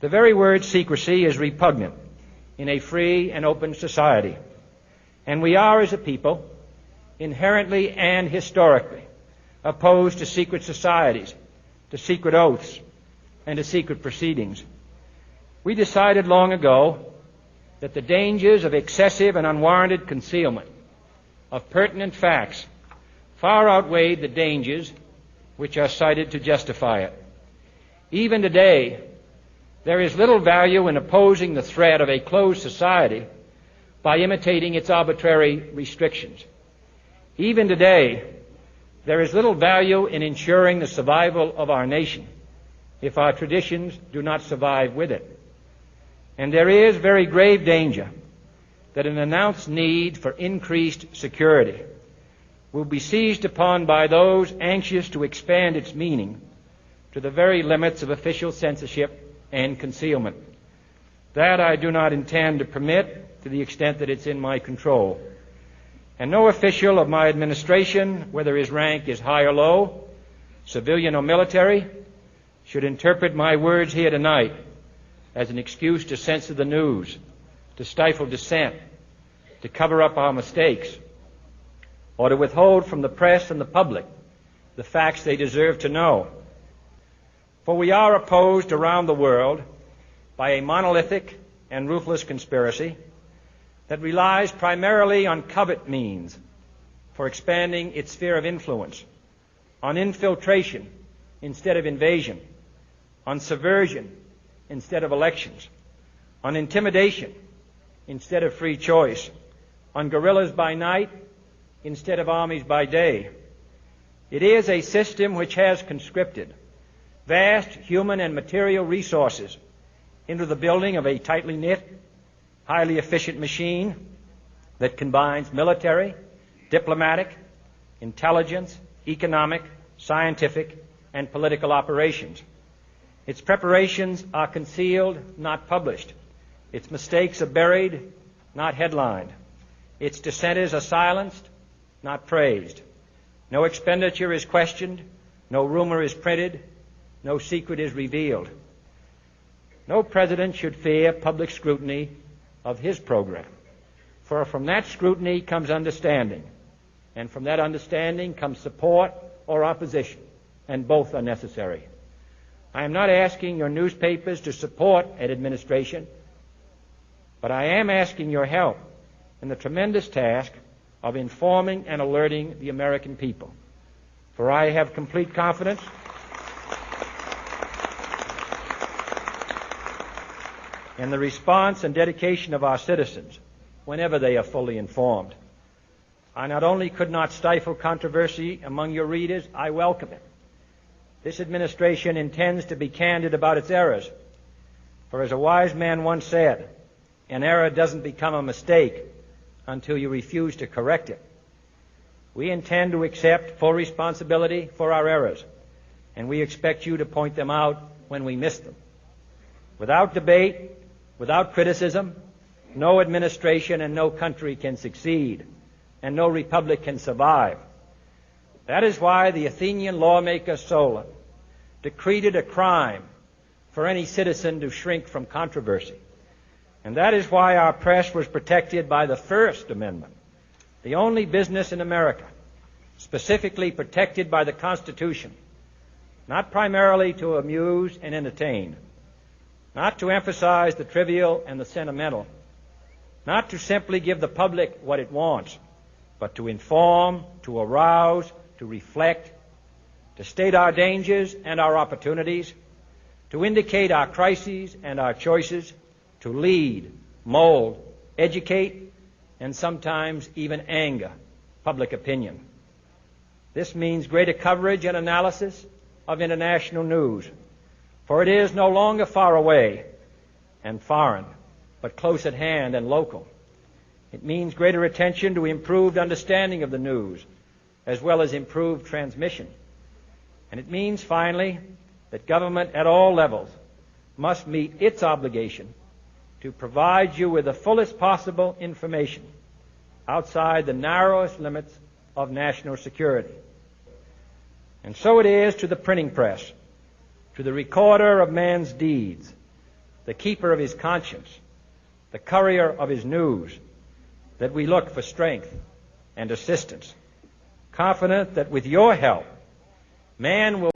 The very word secrecy is repugnant in a free and open society, and we are, as a people, inherently and historically opposed to secret societies, to secret oaths, and to secret proceedings. We decided long ago that the dangers of excessive and unwarranted concealment of pertinent facts far outweighed the dangers which are cited to justify it. Even today, there is little value in opposing the threat of a closed society by imitating its arbitrary restrictions. Even today, there is little value in ensuring the survival of our nation if our traditions do not survive with it. And there is very grave danger that an announced need for increased security will be seized upon by those anxious to expand its meaning to the very limits of official censorship and concealment. That I do not intend to permit to the extent that it's in my control. And no official of my administration, whether his rank is high or low, civilian or military, should interpret my words here tonight as an excuse to censor the news, to stifle dissent, to cover up our mistakes, or to withhold from the press and the public the facts they deserve to know. For we are opposed around the world by a monolithic and ruthless conspiracy that relies primarily on covert means for expanding its sphere of influence, on infiltration instead of invasion, on subversion instead of elections, on intimidation instead of free choice, on guerrillas by night instead of armies by day. It is a system which has conscripted vast human and material resources into the building of a tightly knit, highly efficient machine that combines military, diplomatic, intelligence, economic, scientific, and political operations. Its preparations are concealed, not published. Its mistakes are buried, not headlined. Its dissenters are silenced, not praised. No expenditure is questioned, no rumor is printed, no secret is revealed. No president should fear public scrutiny of his program, for from that scrutiny comes understanding, and from that understanding comes support or opposition, and both are necessary. I am not asking your newspapers to support an administration, but I am asking your help in the tremendous task of informing and alerting the American people. For I have complete confidence in the response and dedication of our citizens whenever they are fully informed. I not only could not stifle controversy among your readers, I welcome it. This administration intends to be candid about its errors. For as a wise man once said, an error doesn't become a mistake until you refuse to correct it. We intend to accept full responsibility for our errors, and we expect you to point them out when we miss them. Without debate, without criticism, no administration and no country can succeed, and no republic can survive. That is why the Athenian lawmaker Solon decreed it a crime for any citizen to shrink from controversy. And that is why our press was protected by the First Amendment, the only business in America specifically protected by the Constitution, not primarily to amuse and entertain, not to emphasize the trivial and the sentimental, not to simply give the public what it wants, but to inform, to arouse, to reflect, to state our dangers and our opportunities, to indicate our crises and our choices, to lead, mold, educate, and sometimes even anger public opinion. This means greater coverage and analysis of international news, for it is no longer far away and foreign, but close at hand and local. It means greater attention to improved understanding of the news, as well as improved transmission. And it means, finally, that government at all levels must meet its obligation to provide you with the fullest possible information outside the narrowest limits of national security. And so it is to the printing press, to the recorder of man's deeds, the keeper of his conscience, the courier of his news, that we look for strength and assistance, confident that with your help, man will